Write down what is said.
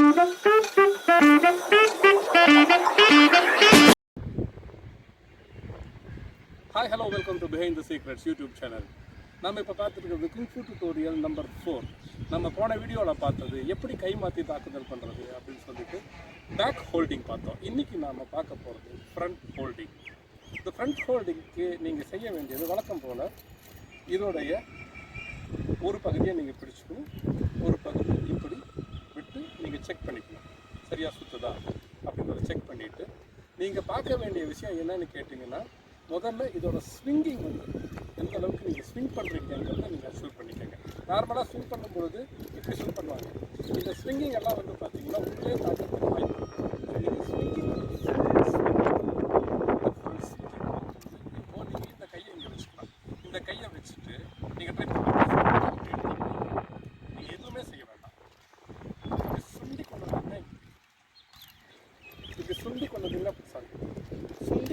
Hi hello welcome to behind the secrets YouTube channel. நம்ம இப்போ பார்த்துருக்கிறது kung fu tutorial number 4. நம்ம போன வீடியோவில் பார்த்தது எப்படி கை மாற்றி தாக்குதல் பண்ணுறது அப்படின்னு சொல்லிட்டு பேக் ஹோல்டிங் பார்த்தோம். இன்றைக்கி நாம் பார்க்க போகிறது ஃப்ரண்ட் ஹோல்டிங். இந்த ஃப்ரண்ட் ஹோல்டிங்க்கு நீங்கள் செய்ய வேண்டியது வழக்கம் போல் இதோடைய ஒரு பகுதியை நீங்கள் பிடிச்சிக்கணும், ஒரு பகுதி இப்படி விட்டு நீங்கள் செக் பண்ணிக்கணும் சரியாக சுற்றுதா அப்படின்றத செக் பண்ணிவிட்டு நீங்கள் பார்க்க வேண்டிய விஷயம் என்னன்னு கேட்டிங்கன்னா, முதல்ல இதோட ஸ்விங்கிங் வந்து எந்த அளவுக்கு நீங்கள் ஸ்விங் பண்ணுறீங்கிறத நீங்கள் அச்சீவ் பண்ணிக்கோங்க. நார்மலாக ஸ்விங் பண்ணும்பொழுது இப்படி ஸ்விங் பண்ணுவாங்க. இந்த ஸ்விங்கிங் எல்லாம் வந்து பார்த்தீங்கன்னா உள்ளே தாக்கத்துக்கு வாய்ப்பு இருக்குது. நீங்கள் ஸ்விங்கிங் இப்போ நீங்கள் இந்த கையை இங்கே வச்சுக்கலாம். இந்த கையை வச்சுட்டு நீங்கள் ட்ரை பண்ணலாம். நீங்கள் எதுவுமே செய்ய வேண்டாம். இப்படி சுண்டி கொண்டதுன்னா இப்படி சுண்டி கொண்டதுன்னா சாரி சுண்டி